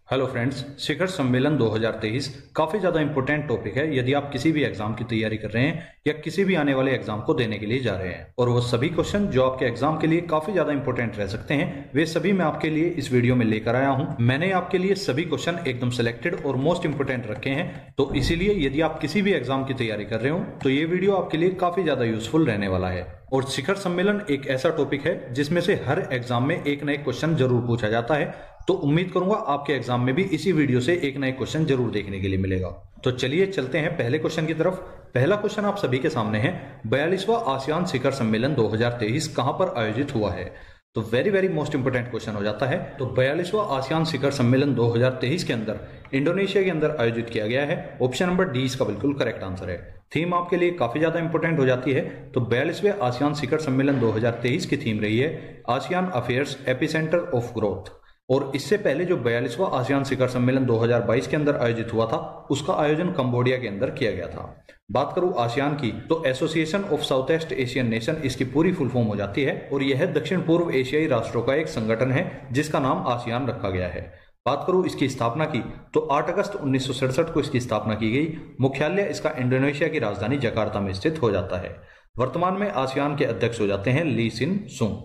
Hello friends, शिखर सम्मेलन 2023 काफी ज्यादा इंपॉर्टेंट टॉपिक है यदि आप किसी भी एग्जाम की तैयारी कर रहे हैं या किसी भी आने वाले एग्जाम को देने के लिए जा रहे हैं। और वो सभी क्वेश्चन जो आपके एग्जाम के लिए काफी ज्यादा इंपॉर्टेंट रह सकते हैं, वे सभी मैं आपके लिए इस वीडियो में लेकर आया हूं। मैंने आपके लिए सभी क्वेश्चन एकदम सिलेक्टेड और मोस्ट इंपोर्टेंट रखे हैं, तो इसीलिए यदि आप किसी भी एग्जाम की तैयारी कर रहे हो तो ये वीडियो आपके लिए काफी ज्यादा यूजफुल रहने वाला है। और शिखर सम्मेलन एक ऐसा टॉपिक है जिसमें से हर एग्जाम में एक ना एक क्वेश्चन जरूर पूछा जाता है, तो उम्मीद करूंगा आपके एग्जाम में भी इसी वीडियो से एक ना एक क्वेश्चन जरूर देखने के लिए मिलेगा। तो चलिए चलते हैं पहले क्वेश्चन की तरफ। पहला क्वेश्चन आप सभी के सामने है, 42वां आसियान शिखर सम्मेलन 2023 कहां पर आयोजित हुआ है। तो very very most important question हो जाता है। तो 42वां आसियान शिखर सम्मेलन 2023 के अंदर इंडोनेशिया के अंदर आयोजित किया गया है। ऑप्शन नंबर डी इसका बिल्कुल करेक्ट आंसर है। थीम आपके लिए काफी ज्यादा इंपोर्टेंट हो जाती है। तो 42वें आसियान शिखर सम्मेलन 2023 की थीम रही है ASEAN affairs epicentre of growth. और इससे पहले जो 42वां आसियान शिखर सम्मेलन 2022 के अंदर आयोजित हुआ था, उसका आयोजन कंबोडिया के अंदर किया गया था। बात करूं आसियान की, तो association of south east Asian nation इसकी पूरी फुल फॉर्म हो जाती है। और यह दक्षिण पूर्व एशियाई राष्ट्रों का एक संगठन है जिसका नाम आसियान रखा गया है। बात करूं इसकी स्थापना की, तो 8 अगस्त 1967 को इसकी स्थापना की गई। मुख्यालय इसका इंडोनेशिया की राजधानी जकार्ता में स्थित हो जाता है। वर्तमान में आसियान के अध्यक्ष हो जाते हैं ली सिन सुंग।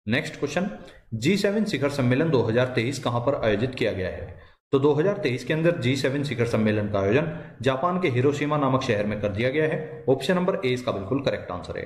नेक्स्ट क्वेश्चन, G7 शिखर सम्मेलन 2023 कहां पर आयोजित किया गया है। तो 2023 के अंदर G7 शिखर सम्मेलन का आयोजन जापान के हिरोशिमा नामक शहर में कर दिया गया है। ऑप्शन नंबर ए इसका बिल्कुल करेक्ट आंसर है।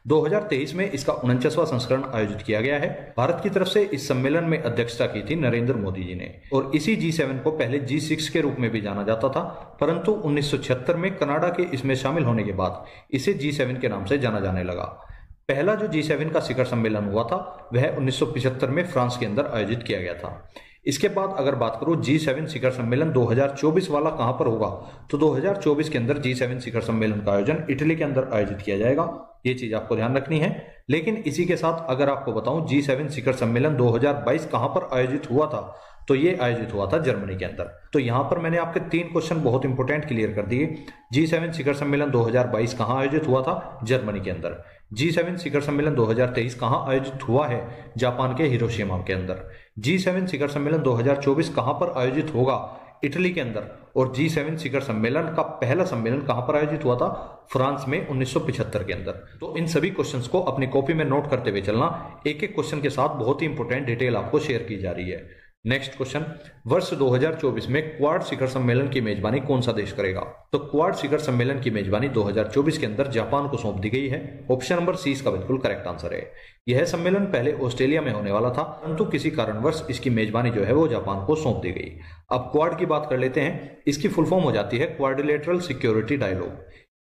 2023 में इसका 49वां संस्करण आयोजित किया गया है। भारत की तरफ से इस सम्मेलन में अध्यक्षता की थी नरेंद्र मोदी जी ने। और इसी G7 को पहले G6 के रूप में भी जाना जाता था, परंतु 1976 में कनाडा के इसमें शामिल होने के बाद इसे G7 के नाम से जाना जाने लगा। पहला जो G7 का शिखर सम्मेलन हुआ था वह 1975 में फ्रांस के अंदर आयोजित किया गया था। इसके बाद अगर बात करूं G7 शिखर सम्मेलन 2024 वाला कहां पर होगा, तो 2024 के अंदर G7 शिखर सम्मेलन का आयोजन इटली के अंदर आयोजित किया जाएगा। ये चीज आपको ध्यान रखनी है। लेकिन इसी के साथ अगर आपको बताऊं G7 शिखर सम्मेलन 2022 कहां पर आयोजित हुआ था, तो ये आयोजित हुआ था जर्मनी के अंदर। तो यहां पर मैंने आपके 3 क्वेश्चन बहुत इंपॉर्टेंट क्लियर कर दिए। G7 शिखर सम्मेलन 2022 कहां आयोजित हुआ था, जर्मनी के अंदर। G7 शिखर सम्मेलन 2023 कहां आयोजित हुआ है, जापान के हिरोशिमा के अंदर। G7 शिखर सम्मेलन 2024 कहां पर आयोजित होगा, इटली के अंदर। और G7 शिखर सम्मेलन का पहला सम्मेलन कहां पर आयोजित हुआ था, फ्रांस में 1975 के अंदर। तो इन सभी क्वेश्चंस को अपनी कॉपी में नोट करते हुए चलना। एक एक क्वेश्चन के साथ बहुत ही इंपॉर्टेंट डिटेल आपको शेयर की जा रही है। नेक्स्ट क्वेश्चन, वर्ष 2024 में क्वाड शिखर सम्मेलन की मेजबानी कौन सा देश करेगा। तो क्वाड शिखर सम्मेलन की मेजबानी 2024 के अंदर जापान को सौंप दी गई है। ऑप्शन नंबर सी इसका बिल्कुल करेक्ट आंसर है। यह सम्मेलन पहले ऑस्ट्रेलिया में होने वाला था, परंतु किसी कारणवश इसकी मेजबानी जो है वो जापान को सौंप दी गई। अब क्वाड की बात कर लेते हैं। इसकी फुल फॉर्म हो जाती है क्वाड्रिलेटरल सिक्योरिटी डायलॉग।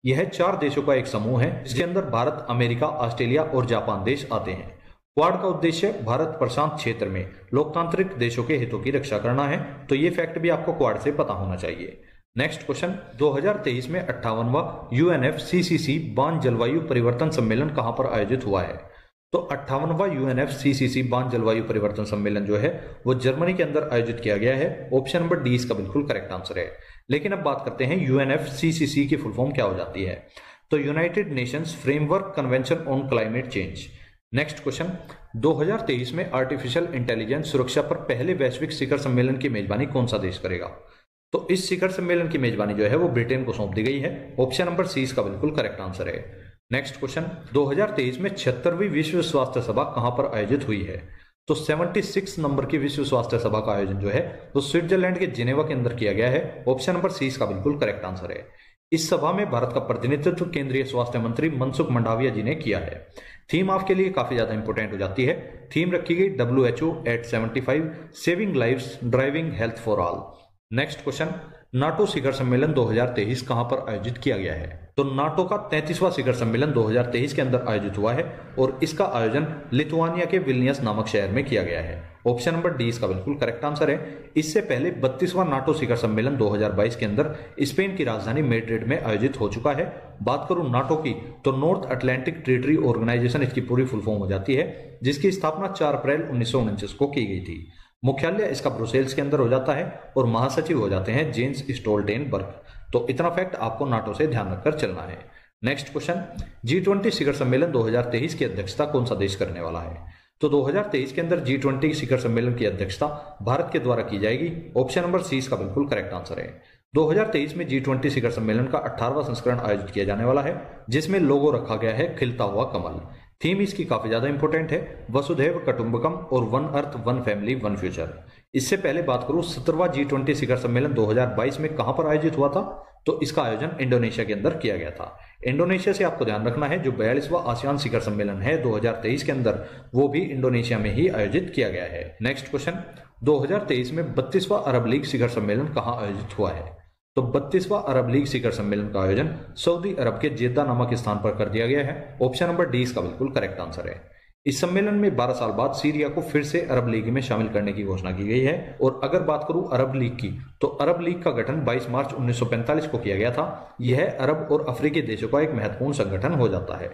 यह 4 देशों का एक समूह है जिसके अंदर भारत, अमेरिका, ऑस्ट्रेलिया और जापान देश आते हैं। क्वाड का उद्देश्य भारत प्रशांत क्षेत्र में लोकतांत्रिक देशों के हितों की रक्षा करना है। तो ये फैक्ट भी आपको क्वाड से पता होना चाहिए। नेक्स्ट क्वेश्चन, 2023 में 58वां UNFCCC बान जलवायु परिवर्तन सम्मेलन कहां पर आयोजित हुआ है। तो 58वां UNFCCC बान जलवायु परिवर्तन सम्मेलन जो है वो जर्मनी के अंदर आयोजित किया गया है। ऑप्शन नंबर डी इसका बिल्कुल करेक्ट आंसर है। लेकिन अब बात करते हैं UNFCCC की फुल फॉर्म क्या हो जाती है। तो United Nations framework convention on climate change. Next question, 2023 में आर्टिफिशियल इंटेलिजेंस सुरक्षा पर पहले वैश्विक शिखर सम्मेलन की मेजबानी कौन सा देश करेगा। तो इस शिखर सम्मेलन की मेजबानी जो है वो ब्रिटेन को सौंप दी गई है। ऑप्शन नंबर सी इसका बिल्कुल करेक्ट आंसर है। नेक्स्ट क्वेश्चन, 2023 में 76वीं विश्व स्वास्थ्य सभा कहां पर आयोजित हुई है। तो 76 नंबर की विश्व स्वास्थ्य सभा का आयोजन जो है वो स्विट्जरलैंड के जिनेवा के अंदर किया गया है। ऑप्शन नंबर सी इसका बिल्कुल करेक्ट आंसर है। इस सभा में भारत का प्रतिनिधित्व केंद्रीय स्वास्थ्य मंत्री मनसुख मंडाविया जी ने किया है। थीम आपके लिए काफी ज्यादा इंपॉर्टेंट हो जाती है। थीम रखी गई WHO at 75 saving lives driving health for all. Next question, NATO शिखर सम्मेलन 2023 कहां पर आयोजित किया गया है। तो नाटो का 33वां शिखर सम्मेलन 2023 के अंदर आयोजित हुआ है और इसका आयोजन लिथुआनिया के विल्नियस नामक शहर में किया गया है। ऑप्शन नंबर डी इसका बिल्कुल करेक्ट आंसर है। इससे पहले 32वां नाटो शिखर सम्मेलन 2022 के अंदर स्पेन की राजधानी मैड्रिड में आयोजित हो चुका है। बात करूं नाटो की, तो नॉर्थ अटलांटिक ट्रीटरी ऑर्गेनाइजेशन इसकी पूरी फुल फॉर्म हो जाती है, जिसकी स्थापना 4 अप्रैल 1949 को की गई थी। मुख्यालय इसका ब्रुसेल्स के अंदर हो जाता है और महासचिव हो जाते हैं जेंस स्टोल्टेनबर्ग। तो इतना फैक्ट आपको नाटो से ध्यान रखकर चलना है। नेक्स्ट क्वेश्चन, G20 शिखर सम्मेलन 2023 की अध्यक्षता कौन सा देश करने वाला है। तो 2023 के अंदर G20 शिखर सम्मेलन की अध्यक्षता भारत के द्वारा की जाएगी। ऑप्शन नंबर सी इसका बिल्कुल करेक्ट आंसर है। 2023 में G20 शिखर सम्मेलन का 18वां संस्करण आयोजित किया जाने वाला है, जिसमें लोगो रखा गया है खिलता हुआ कमल। थीम इसकी काफी ज्यादा इंपॉर्टेंट है, वसुधैव कुटुंबकम और one earth one family one future. इससे पहले बात करूं 17वां G20 शिखर सम्मेलन 2022 में कहां पर आयोजित हुआ था, तो इसका आयोजन इंडोनेशिया के अंदर किया गया था। इंडोनेशिया से आपको ध्यान रखना है, जो 42वां आसियान शिखर सम्मेलन है 2023 के अंदर, वो भी इंडोनेशिया में ही आयोजित किया गया है। नेक्स्ट क्वेश्चन, 2023 में 32वां अरब लीग शिखर सम्मेलन कहां आयोजित हुआ है? तो 32वां अरब लीग शिखर सम्मेलन का आयोजन सऊदी अरब के जेद्दा नामक स्थान पर कर दिया गया है। ऑप्शन नंबर डी इसका बिल्कुल करेक्ट आंसर है। इस सम्मेलन में 12 साल बाद सीरिया को फिर से अरब लीग में शामिल करने की घोषणा की गई है। और अगर बात करूं अरब लीग की, तो अरब लीग का गठन 22 मार्च 1945 को किया गया था। यह अरब और अफ्रीकी देशों का एक महत्वपूर्ण संगठन हो जाता है।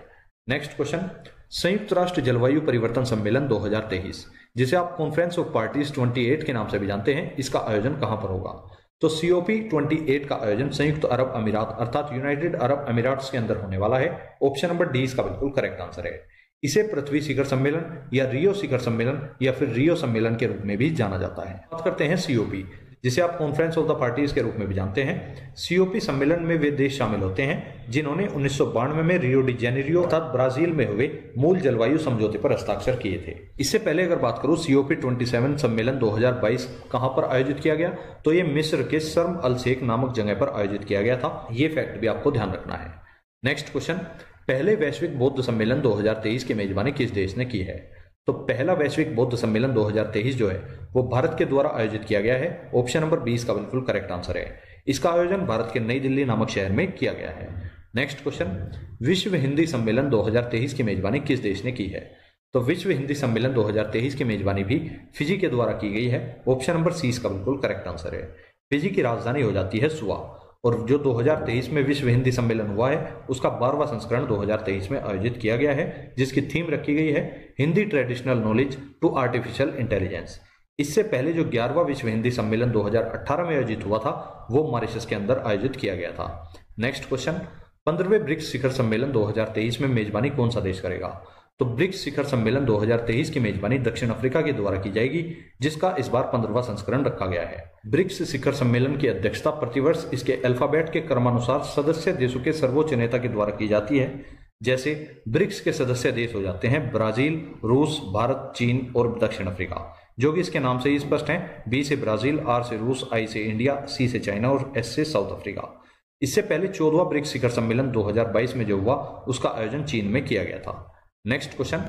नेक्स्ट क्वेश्चन, संयुक्त राष्ट्र जलवायु परिवर्तन सम्मेलन 2023, जिसे आप कॉन्फ्रेंस ऑफ पार्टीज 28 के नाम से भी जानते हैं, इसका आयोजन कहां पर होगा? तो COP 28 का आयोजन संयुक्त अरब अमीरात अर्थात यूनाइटेड अरब अमीराट्स के अंदर होने वाला है। ऑप्शन नंबर डी इसका बिल्कुल करेक्ट आंसर है। इसे पृथ्वी शिखर सम्मेलन या रियो शिखर सम्मेलन या फिर रियो सम्मेलन के रूप में भी जाना जाता है। बात करते हैं COP, जिसे आप कॉन्फ्रेंस ऑफ द पार्टीज के रूप में भी जानते हैं। COP सम्मेलन में वे देश शामिल होते हैं जिन्होंने 1992 में रियो डी जेनेरियो अर्थात ब्राजील में हुए मूल जलवायु समझौते पर हस्ताक्षर किए थे। इससे पहले अगर बात करूं COP 27 सम्मेलन 2022 कहां पर आयोजित किया गया, तो ये मिस्र के शर्म अल शेख नामक जगह पर आयोजित किया गया था। ये फैक्ट भी आपको ध्यान रखना है। नेक्स्ट क्वेश्चन, पहले वैश्विक बौद्ध सम्मेलन 2023 की मेजबानी किस देश ने की है? तो पहला वैश्विक बौद्ध सम्मेलन 2023 जो है वो भारत के द्वारा आयोजित किया गया है। ऑप्शन नंबर 20 का बिल्कुल करेक्ट आंसर है। इसका आयोजन भारत के नई दिल्ली नामक शहर में किया गया है। नेक्स्ट क्वेश्चन, विश्व हिंदी सम्मेलन 2023 की मेजबानी किस देश ने की है? तो विश्व हिंदी सम्मेलन 2023 की मेजबानी भी फिजी के द्वारा की गई है। ऑप्शन नंबर सी इसका बिल्कुल करेक्ट आंसर है। फिजी की राजधानी हो जाती है सुआ। और जो 2023 में विश्व हिंदी सम्मेलन हुआ है उसका 12वां संस्करण 2023 में आयोजित किया गया है, जिसकी थीम रखी गई है Hindi traditional knowledge to artificial intelligence. इससे पहले जो 11वां विश्व हिंदी सम्मेलन 2018 में आयोजित हुआ था वो मॉरिशस के अंदर आयोजित किया गया था। नेक्स्ट क्वेश्चन, 15वें ब्रिक्स शिखर सम्मेलन 2023 में मेजबानी कौन सा देश करेगा? तो ब्रिक्स शिखर सम्मेलन 2023 की मेजबानी दक्षिण अफ्रीका के द्वारा की जाएगी, जिसका इस बार 15वां संस्करण रखा गया है। ब्रिक्स शिखर सम्मेलन की अध्यक्षता प्रतिवर्ष इसके अल्फाबेट के क्रमानुसार सदस्य देशों के सर्वोच्च नेता के द्वारा की जाती है। जैसे ब्रिक्स के सदस्य देश हो जाते हैं ब्राजील, रूस, भारत, चीन और दक्षिण अफ्रीका, जो कि इसके नाम से ही स्पष्ट है। B से ब्राजील, R से रूस, I से इंडिया, C से चाइना और S से साउथ अफ्रीका। इससे पहले 14वां ब्रिक्स शिखर सम्मेलन 2022 में जो हुआ उसका आयोजन चीन में किया गया था। नेक्स्ट क्वेश्चन,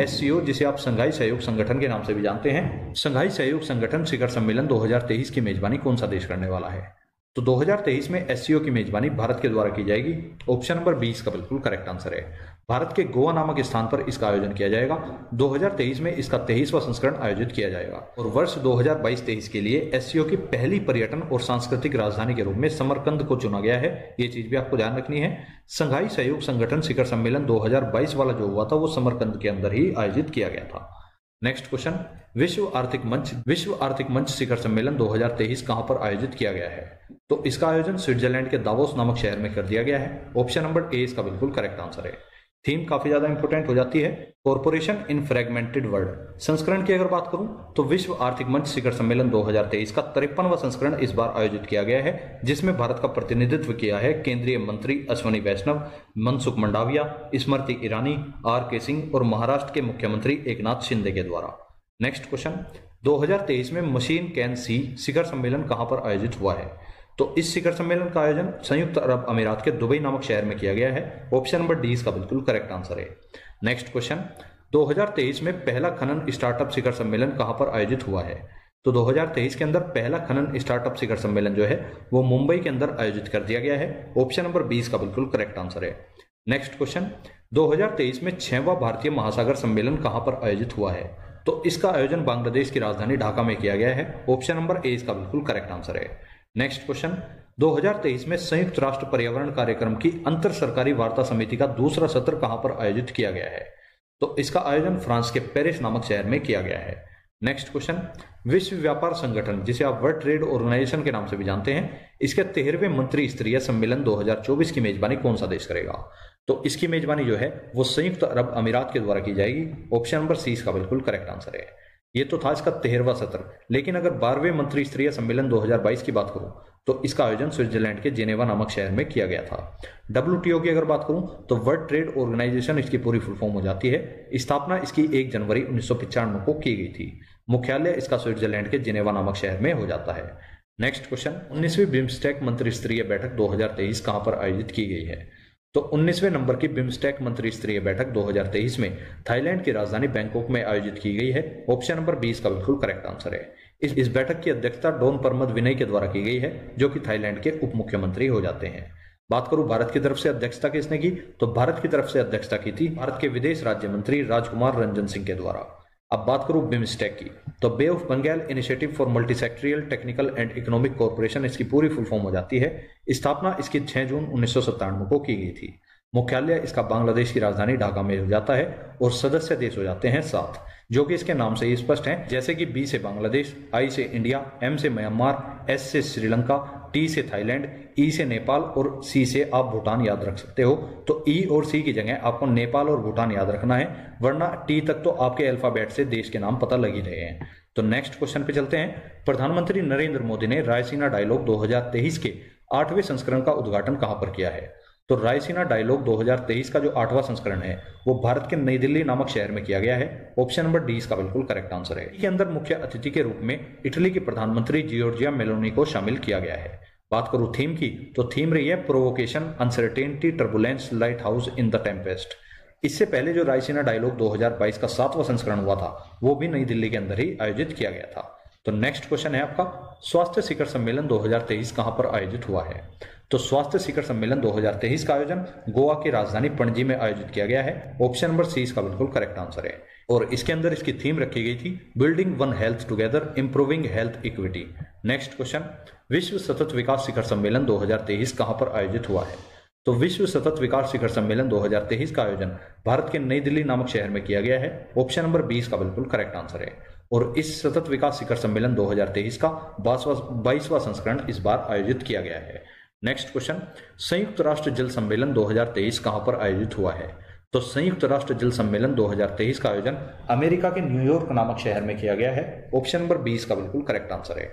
SCO, जिसे आप संघाई सहयोग संगठन के नाम से भी जानते हैं, संघाई सहयोग संगठन शिखर सम्मेलन 2023 की मेजबानी कौन सा देश करने वाला है? तो 2023 में SCO की मेजबानी भारत के द्वारा की जाएगी। ऑप्शन नंबर 20 का बिल्कुल करेक्ट आंसर है। भारत के गोवा नामक स्थान पर इसका आयोजन किया जाएगा। 2023 में इसका 23वां संस्करण आयोजित किया जाएगा। और वर्ष 2022-23 के लिए SCO की पहली पर्यटन और सांस्कृतिक राजधानी के रूप में समरकंद को चुना गया है। ये चीज भी आपको ध्यान रखनी है। संघाई सहयोग संगठन शिखर सम्मेलन 2022 वाला जो हुआ था वो समरकंद के अंदर ही आयोजित किया गया था। नेक्स्ट क्वेश्चन, विश्व आर्थिक मंच शिखर सम्मेलन 2023 कहां पर आयोजित किया गया है? तो इसका आयोजन स्विट्जरलैंड के दावोस नामक शहर में कर दिया गया है। ऑप्शन नंबर ए इसका बिल्कुल करेक्ट आंसर है। थीम काफी ज्यादा इंपॉर्टेंट हो जाती है, कॉर्पोरेशन इन फ्रेगमेंटेड वर्ल्ड। संस्करण की अगर बात करूं तो विश्व आर्थिक मंच शिखर सम्मेलन 2023 का 53वां संस्करण इस बार आयोजित किया गया है, जिसमें भारत का प्रतिनिधित्व किया है केंद्रीय मंत्री अश्वनी वैष्णव, मनसुख मंडाविया, स्मृति ईरानी, R.K. सिंह और महाराष्ट्र के मुख्यमंत्री एकनाथ शिंदे के द्वारा। नेक्स्ट क्वेश्चन, 2023 में मशीन कैन सी शिखर सम्मेलन कहां पर आयोजित हुआ है? तो इस शिखर सम्मेलन का आयोजन संयुक्त अरब अमीरात के दुबई नामक शहर में किया गया है। ऑप्शन नंबर डी इसका बिल्कुल करेक्ट आंसर है। नेक्स्ट क्वेश्चन, 2023 में पहला खनन स्टार्टअप शिखर सम्मेलन कहां पर आयोजित हुआ है? तो 2023 के अंदर पहला खनन स्टार्टअप शिखर सम्मेलन जो है वो मुंबई के अंदर आयोजित कर दिया गया है। ऑप्शन नंबर 20 का बिल्कुल करेक्ट आंसर है। नेक्स्ट क्वेश्चन, 2023 में 6वां भारतीय महासागर सम्मेलन कहां पर आयोजित हुआ है? तो इसका आयोजन बांग्लादेश की राजधानी ढाका में किया गया है। ऑप्शन नंबर ए इसका बिल्कुल करेक्ट आंसर है। नेक्स्ट क्वेश्चन, 2023 में संयुक्त राष्ट्र पर्यावरण कार्यक्रम की अंतर सरकारी वार्ता समिति का दूसरा सत्र कहां पर आयोजित किया गया है? तो इसका आयोजन फ्रांस के पेरिस नामक शहर में किया गया है। नेक्स्ट क्वेश्चन, विश्व व्यापार संगठन, जिसे आप वर्ल्ड ट्रेड ऑर्गेनाइजेशन के नाम से भी जानते हैं, इसके 13वें मंत्री स्तरीय सम्मेलन 2024 की मेजबानी कौन सा देश करेगा? तो इसकी मेजबानी जो है वो संयुक्त अरब अमीरात के द्वारा की जाएगी। ऑप्शन नंबर सी इसका बिल्कुल करेक्ट आंसर है। ये तो था इसका 13वां सत्र, लेकिन अगर 12वें मंत्री स्तरीय सम्मेलन 2022 की बात करूं तो इसका आयोजन स्विट्जरलैंड के जेनेवा नामक शहर में किया गया था। WTO की अगर बात करूं तो वर्ल्ड ट्रेड ऑर्गेनाइजेशन इसकी पूरी फुल फॉर्म हो जाती है। स्थापना इसकी 1 जनवरी 1995 को की गई थी। मुख्यालय इसका स्विट्जरलैंड के जेनेवा नामक शहर में हो जाता है। नेक्स्ट क्वेश्चन, 19वीं बिम्स्टेक मंत्री स्तरीय बैठक 2023 कहां पर आयोजित की गई है? तो 19वें नंबर की बिम्स्टेक मंत्री स्तरीय बैठक 2023 में थाईलैंड की राजधानी बैंकॉक में आयोजित की गई है। ऑप्शन नंबर 20 का बिल्कुल करेक्ट आंसर है। इस बैठक की अध्यक्षता डोन परमद विनय के द्वारा की गई है, जो कि थाईलैंड के उप मुख्यमंत्री हो जाते हैं। बात करूं भारत की तरफ से अध्यक्षता किसने की, तो भारत की तरफ से अध्यक्षता की थी भारत के विदेश राज्य मंत्री राजकुमार रंजन सिंह के द्वारा। अब बात करूं बिम्स्टेक की, तो bay of Bengal initiative for multisectorial technical and economic corporation इसकी पूरी फुल फॉर्म हो जाती है। स्थापना इसकी 6 जून 1997 को की गई थी। मुख्यालय इसका बांग्लादेश की राजधानी ढाका में हो जाता है और सदस्य देश हो जाते हैं 7, जो कि इसके नाम से ही स्पष्ट हैं, जैसे कि बी से बांग्लादेश, आई से इंडिया, एम से म्यांमार, एस से श्रीलंका, टी से थाईलैंड, ई से नेपाल और सी से आप भूटान याद रख सकते हो। तो ई और सी की जगह आपको नेपाल और भूटान याद रखना है, वरना टी तक तो आपके अल्फाबेट से देश के नाम पता लग ही रहे हैं। तो नेक्स्ट क्वेश्चन पे चलते हैं। प्रधानमंत्री नरेंद्र मोदी ने रायसीना डायलॉग 2023 के 8वें संस्करण का उद्घाटन कहां पर किया है? तो रायसीना डायलॉग 2023 का जो 8वां संस्करण है वो भारत के नई दिल्ली नामक शहर में किया गया है। ऑप्शन नंबर डी इसका बिल्कुल करेक्ट आंसर है। इसके अंदर मुख्य अतिथि के रूप में इटली की प्रधानमंत्री जियोर्जिया मेलोनी को शामिल किया गया है। बात करूं थीम की, तो थीम रही है provocation, uncertainty, turbulence, light house in the Tempest. इससे पहले जो रायसीना डायलॉग 2022 का 7वां संस्करण हुआ था वो भी नई दिल्ली के अंदर ही आयोजित किया गया था। तो नेक्स्ट क्वेश्चन है आपका, स्वास्थ्य शिखर सम्मेलन 2023 कहां पर आयोजित हुआ है? तो स्वास्थ्य शिखर सम्मेलन 2023 का आयोजन गोवा की राजधानी पणजी में आयोजित किया गया है। ऑप्शन नंबर सी इसका बिल्कुल करेक्ट आंसर है। और इसके अंदर इसकी थीम रखी गई थी building one health together, improving health equity. Next question, विश्व सतत विकास शिखर सम्मेलन 2023 कहां पर आयोजित हुआ है? तो विश्व सतत विकास शिखर सम्मेलन 2023 का आयोजन भारत के नई दिल्ली नामक शहर में किया गया है। ऑप्शन नंबर 20 का बिल्कुल करेक्ट आंसर है। और इस सतत विकास शिखर सम्मेलन 2023 का 22वां संस्करण इस बार आयोजित किया गया है। नेक्स्ट क्वेश्चन, संयुक्त राष्ट्र जल सम्मेलन 2023 कहां पर आयोजित हुआ है? तो संयुक्त राष्ट्र जल सम्मेलन 2023 का आयोजन अमेरिका के न्यूयॉर्क नामक शहर में किया गया है। ऑप्शन नंबर 20 का बिल्कुल करेक्ट आंसर है।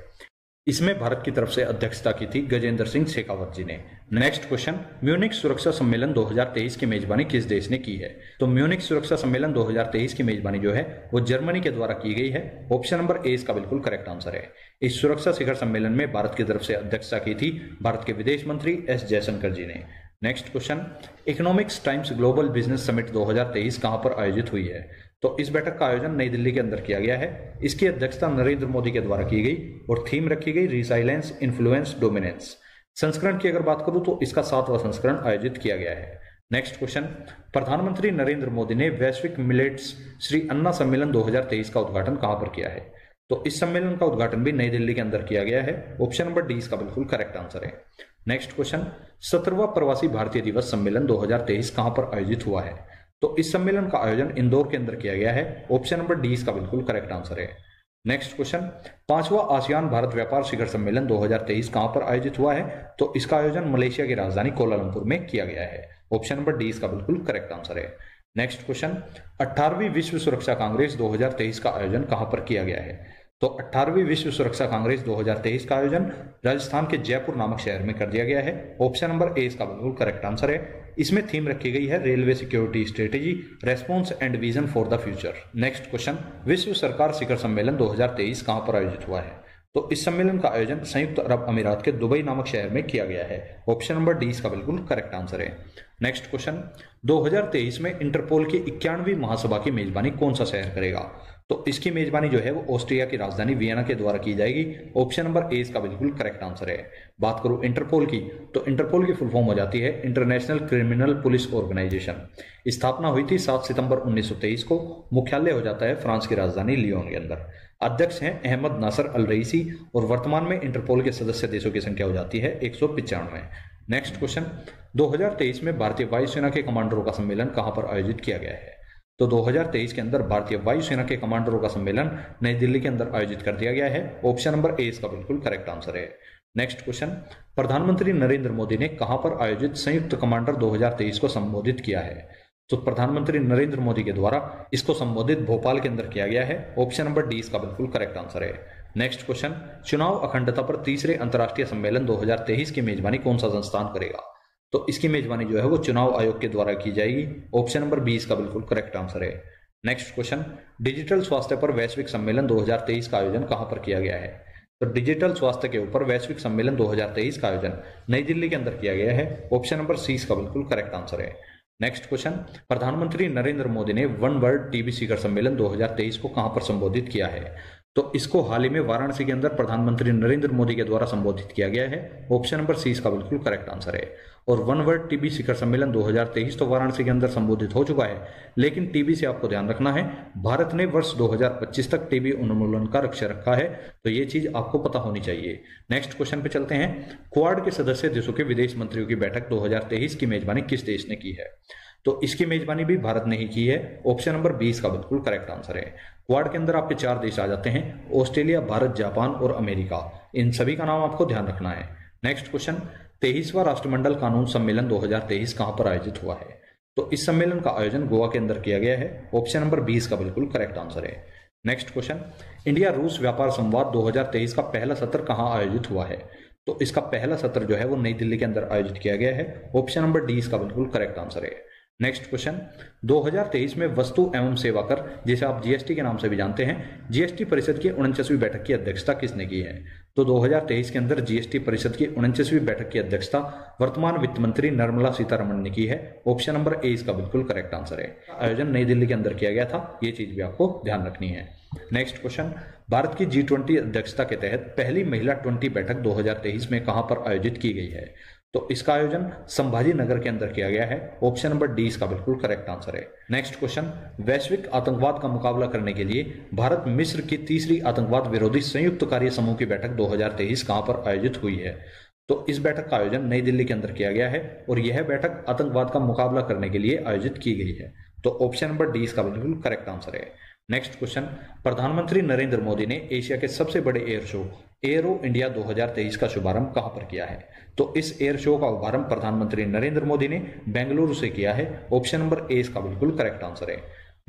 इसमें भारत की तरफ से अध्यक्षता की थी गजेंद्र सिंह शेखावत जी ने। नेक्स्ट क्वेश्चन, म्यूनिक सुरक्षा सम्मेलन 2023 की मेजबानी किस देश ने की है? तो म्यूनिक सुरक्षा सम्मेलन 2023 की मेजबानी जो है वो जर्मनी के द्वारा की गई है। ऑप्शन नंबर ए इसका बिल्कुल करेक्ट आंसर है। इस सुरक्षा शिखर सम्मेलन में भारत की तरफ से अध्यक्षता की थी भारत के विदेश मंत्री एस जयशंकर जी ने। Next question, economics times global business summit 2023 कहां पर आयोजित हुई है? तो इस बैठक का आयोजन नई दिल्ली के अंदर किया गया है। इसकी अध्यक्षता नरेंद्र मोदी के द्वारा की गई और थीम रखी गई रिसाइलेंस, इन्फ्लुएंस, डोमिनेंस। संस्करण की अगर बात करूं तो इसका 7वां संस्करण आयोजित किया गया है। नेक्स्ट क्वेश्चन, प्रधानमंत्री नरेंद्र मोदी ने वैश्विक मिलेट्स श्री अन्ना सम्मेलन 2023 का उद्घाटन कहां पर किया है? तो इस सम्मेलन का उद्घाटन भी नई दिल्ली के अंदर किया गया है। ऑप्शन नंबर डी इसका बिल्कुल करेक्ट आंसर है। नेक्स्ट क्वेश्चन, 17वां प्रवासी भारतीय दिवस सम्मेलन 2023 कहां पर आयोजित हुआ है? तो इस सम्मेलन का आयोजन इंदौर के अंदर किया गया है। ऑप्शन नंबर डी इसका बिल्कुल करेक्ट आंसर है। नेक्स्ट क्वेश्चन, 5वां आसियान भारत व्यापार शिखर सम्मेलन 2023 कहां पर आयोजित हुआ है? तो इसका आयोजन मलेशिया की राजधानी कोलालंपुर में किया गया है। ऑप्शन नंबर डी इसका बिल्कुल करेक्ट आंसर है। नेक्स्ट क्वेश्चन, 18वीं विश्व सुरक्षा कांग्रेस 2023 का आयोजन कहां पर किया गया है? तो 18वीं विश्व सुरक्षा कांग्रेस 2023 का आयोजन राजस्थान के जयपुर नामक शहर में कर दिया गया है। ऑप्शन नंबर ए इसका बिल्कुल करेक्ट आंसर है। इसमें थीम रखी गई है railway security strategy, response and vision for the future. Next question, विश्व सरकार शिखर सम्मेलन 2023 कहां पर आयोजित हुआ है? तो इस सम्मेलन का आयोजन संयुक्त अरब अमीरात के दुबई नामक शहर में किया गया है। ऑप्शन नंबर डी इसका बिल्कुल करेक्ट आंसर है। नेक्स्ट क्वेश्चन, 2023 में इंटरपोल की 91वीं महासभा की मेजबानी कौन सा शहर करेगा? तो इसकी मेजबानी जो है वो ऑस्ट्रिया की राजधानी वियना के द्वारा की जाएगी। ऑप्शन नंबर ए इसका बिल्कुल करेक्ट आंसर है। बात करूं इंटरपोल की, तो इंटरपोल की फुल फॉर्म हो जाती है इंटरनेशनल क्रिमिनल पुलिस ऑर्गेनाइजेशन। स्थापना हुई थी 7 सितंबर 1923 को। मुख्यालय हो जाता है फ्रांस की राजधानी लियोन के अंदर। अध्यक्ष हैं अहमद नासर अल रईसी और वर्तमान में इंटरपोल के सदस्य देशों की संख्या हो जाती है 195। नेक्स्ट क्वेश्चन, 2023 में भारतीय वायुसेना के कमांडरों का सम्मेलन कहां पर आयोजित किया गया है? तो 2023 के अंदर भारतीय वायुसेना के कमांडरों का सम्मेलन नई दिल्ली के अंदर आयोजित कर दिया गया है। ऑप्शन नंबर ए इसका बिल्कुल करेक्ट आंसर है। नेक्स्ट क्वेश्चन, प्रधानमंत्री नरेंद्र मोदी ने कहां पर आयोजित संयुक्त कमांडर 2023 को संबोधित किया है? तो प्रधानमंत्री नरेंद्र मोदी के द्वारा इसको संबोधित भोपाल के अंदर किया गया है। ऑप्शन नंबर डी इसका बिल्कुल करेक्ट आंसर है। नेक्स्ट क्वेश्चन, चुनाव अखंडता पर तीसरे अंतर्राष्ट्रीय सम्मेलन 2023 की मेजबानी कौन सा संस्थान करेगा? तो इसकी मेजबानी जो है वो चुनाव आयोग के द्वारा की जाएगी। ऑप्शन नंबर बी इसका बिल्कुल करेक्ट आंसर है। नेक्स्ट क्वेश्चन, डिजिटल स्वास्थ्य पर वैश्विक सम्मेलन 2023 का आयोजन कहां पर किया गया है? तो डिजिटल स्वास्थ्य के ऊपर वैश्विक सम्मेलन 2023 का आयोजन नई दिल्ली के अंदर किया गया है। ऑप्शन नंबर सी इसका बिल्कुल करेक्ट आंसर है। नेक्स्ट क्वेश्चन, प्रधानमंत्री नरेंद्र मोदी ने वन वर्ल्ड टीबी शिखर सम्मेलन 2023 को कहां पर संबोधित किया है? तो इसको हाल ही में वाराणसी के अंदर प्रधानमंत्री नरेंद्र मोदी के द्वारा संबोधित किया गया है। ऑप्शन नंबर सी इसका बिल्कुल करेक्ट आंसर है। और वन वर्ल्ड टीबी शिखर सम्मेलन 2023 तो वाराणसी के अंदर संबोधित हो चुका है, लेकिन टीबी से आपको ध्यान रखना है, भारत ने वर्ष 2025 तक टीबी उन्मूलन का लक्ष्य रखा है, तो ये चीज आपको पता होनी चाहिए। नेक्स्ट क्वेश्चन पे चलते हैं। क्वाड के सदस्य देशों के विदेश मंत्रियों की बैठक 2023 की मेजबानी किस देश ने की है? तो इसकी मेजबानी भी भारत ने ही की है। ऑप्शन नंबर 20 का बिल्कुल करेक्ट आंसर है। क्वाड के अंदर आपके 4 देश आ जाते हैं, ऑस्ट्रेलिया, भारत, जापान और अमेरिका। इन सभी का नाम आपको ध्यान रखना है। नेक्स्ट क्वेश्चन, 23वां राष्ट्रमंडल कानून सम्मेलन 2023 कहां पर आयोजित हुआ है? तो इस सम्मेलन का आयोजन गोवा के अंदर किया गया है। ऑप्शन नंबर 20 का बिल्कुल करेक्ट आंसर है। नेक्स्ट क्वेश्चन, इंडिया रूस व्यापार संवाद 2023 का पहला सत्र कहां आयोजित हुआ है? तो इसका पहला सत्र जो है वो नई दिल्ली के अंदर आयोजित किया गया है। ऑप्शन नंबर डी इसका बिल्कुल करेक्ट आंसर है। नेक्स्ट क्वेश्चन, 2023 में वस्तु एवं सेवा कर, जिसे आप जीएसटी के नाम से भी जानते हैं, जीएसटी परिषद की 49वीं बैठक की अध्यक्षता किसने की है? तो 2023 के अंदर जीएसटी परिषद की 49वीं बैठक की अध्यक्षता वर्तमान वित्त मंत्री निर्मला सीतारमण ने की है। ऑप्शन नंबर ए इसका बिल्कुल करेक्ट आंसर है। आयोजन नई दिल्ली के अंदर किया गया था, ये चीज भी आपको ध्यान रखनी है। नेक्स्ट क्वेश्चन, भारत की G20 अध्यक्षता के तहत पहली महिला 20 बैठक 2023 में कहां पर आयोजित की गई है? तो इसका आयोजन संभाजी नगर के अंदर किया गया है। ऑप्शन नंबर डी इसका बिल्कुल करेक्ट आंसर है। नेक्स्ट क्वेश्चन, वैश्विक आतंकवाद का मुकाबला करने के लिए भारत मिस्र की तीसरी आतंकवाद विरोधी संयुक्त कार्य समूह की बैठक 2023 कहां पर आयोजित हुई है? तो इस बैठक का आयोजन नई दिल्ली के अंदर किया गया है और यह बैठक आतंकवाद का मुकाबला करने के लिए आयोजित की गई है। तो ऑप्शन नंबर डी इसका बिल्कुल करेक्ट आंसर है। नेक्स्ट क्वेश्चन, प्रधानमंत्री नरेंद्र मोदी ने एशिया के सबसे बड़े एयर शो एरो इंडिया 2023 का शुभारंभ कहां पर किया है? तो इस एयर शो का शुभारंभ प्रधानमंत्री नरेंद्र मोदी ने बेंगलुरु से किया है। ऑप्शन नंबर ए इसका बिल्कुल करेक्ट आंसर है।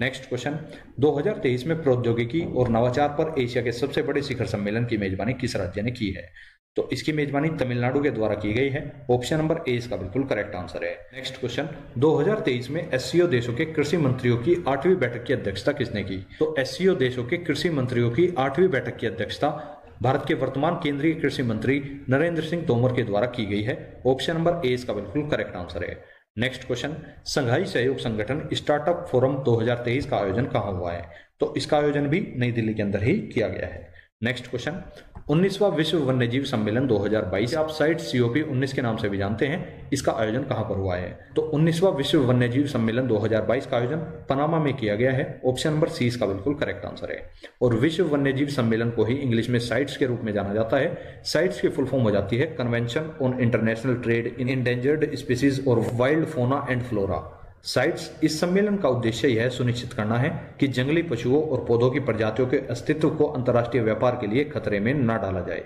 नेक्स्ट क्वेश्चन, 2023 में प्रौद्योगिकी और नवाचार पर एशिया के सबसे बड़े शिखर सम्मेलन की मेजबानी किस राज्य ने की है? तो इसकी मेजबानी तमिलनाडु के द्वारा की गई है। ऑप्शन नंबर ए इसका बिल्कुल करेक्ट आंसर है। नेक्स्ट क्वेश्चन, 2023 में एससीओ देशों के कृषि मंत्रियों की 8वीं बैठक की अध्यक्षता किसने की? तो एससीओ देशों के कृषि मंत्रियों की 8वीं बैठक की अध्यक्षता भारत के वर्तमान केंद्रीय कृषि मंत्री नरेंद्र सिंह तोमर के द्वारा की गई है। ऑप्शन नंबर ए इसका बिल्कुल करेक्ट आंसर है। नेक्स्ट क्वेश्चन, संघाई सहयोग संगठन स्टार्टअप फोरम 2023 का आयोजन कहां हुआ है? तो इसका आयोजन भी नई दिल्ली के अंदर ही किया गया है। नेक्स्ट क्वेश्चन, 19वां विश्व वन्यजीव सम्मेलन 2022 आप साइट COP19 के नाम से भी जानते हैं, इसका आयोजन कहां पर हुआ है? तो 19वां विश्व वन्यजीव सम्मेलन 2022 का आयोजन पनामा में किया गया है। ऑप्शन नंबर सी इसका बिल्कुल करेक्ट आंसर है। और विश्व वन्यजीव सम्मेलन को ही इंग्लिश में साइट्स के रूप में जाना जाता है। साइट्स की फुल फॉर्म हो जाती है convention on international trade in endangered species और wild fauna and flora. CITES इस सम्मेलन का उद्देश्य यह सुनिश्चित करना है कि जंगली पशुओं और पौधों की प्रजातियों के अस्तित्व को अंतर्राष्ट्रीय व्यापार के लिए खतरे में न डाला जाए।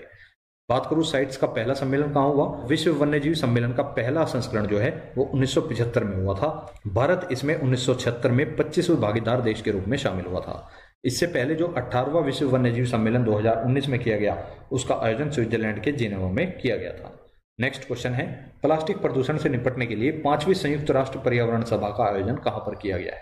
बात करूं साइट्स का पहला सम्मेलन कहां हुआ? विश्व वन्यजीव सम्मेलन का पहला संस्करण जो है वो 1975 में हुआ था। भारत इसमें 1976 में 25वें भागीदार देश के रूप में शामिल हुआ था। इससे पहले जो 18वां विश्व वन्यजीव सम्मेलन 2019 में किया गया, उसका आयोजन स्विट्जरलैंड के जिनेवा में किया गया था। नेक्स्ट क्वेश्चन है, प्लास्टिक प्रदूषण से निपटने के लिए 5वीं संयुक्त राष्ट्र पर्यावरण सभा का आयोजन कहां पर किया गया है?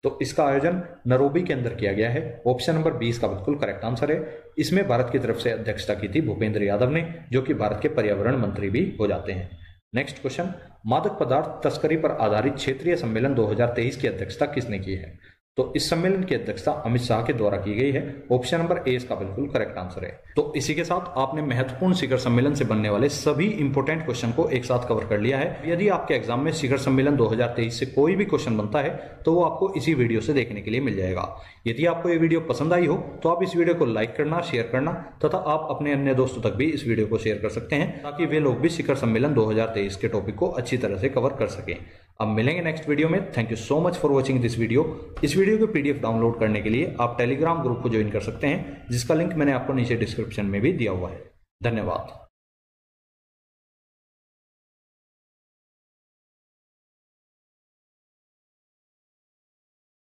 तो इसका आयोजन नैरोबी के अंदर किया गया है। ऑप्शन नंबर 20 का बिल्कुल करेक्ट आंसर है। इसमें भारत की तरफ से अध्यक्षता की थी भूपेंद्र यादव ने, जो कि भारत के पर्यावरण मंत्री भी हो जाते हैं। नेक्स्ट क्वेश्चन, मादक पदार्थ तस्करी पर आधारित क्षेत्रीय सम्मेलन 2023 की अध्यक्षता किसने की है? तो इस सम्मेलन की अध्यक्षता अमित शाह के द्वारा की गई है। ऑप्शन नंबर ए इसका बिल्कुल करेक्ट आंसर है। तो इसी के साथ आपने महत्वपूर्ण शिखर सम्मेलन से बनने वाले सभी इंपोर्टेंट क्वेश्चन को एक साथ कवर कर लिया है। यदि आपके एग्जाम में शिखर सम्मेलन 2023 से कोई भी क्वेश्चन बनता है तो वो आपको इसी वीडियो से देखने के लिए मिल जाएगा। यदि आपको ये वीडियो पसंद आई हो तो आप इस वीडियो को लाइक करना, शेयर करना तथा आप अपने अन्य दोस्तों तक भी इस वीडियो को शेयर कर सकते हैं, ताकि वे लोग भी शिखर सम्मेलन 2023 के टॉपिक को अच्छी तरह से कवर कर सकें। अब मिलेंगे नेक्स्ट वीडियो में। Thank you so much for watching this video. इस वीडियो के PDF डाउनलोड करने के लिए आप टेलीग्राम ग्रुप को ज्वाइन कर सकते हैं, जिसका लिंक मैंने आपको नीचे डिस्क्रिप्शन में भी दिया हुआ है। धन्यवाद।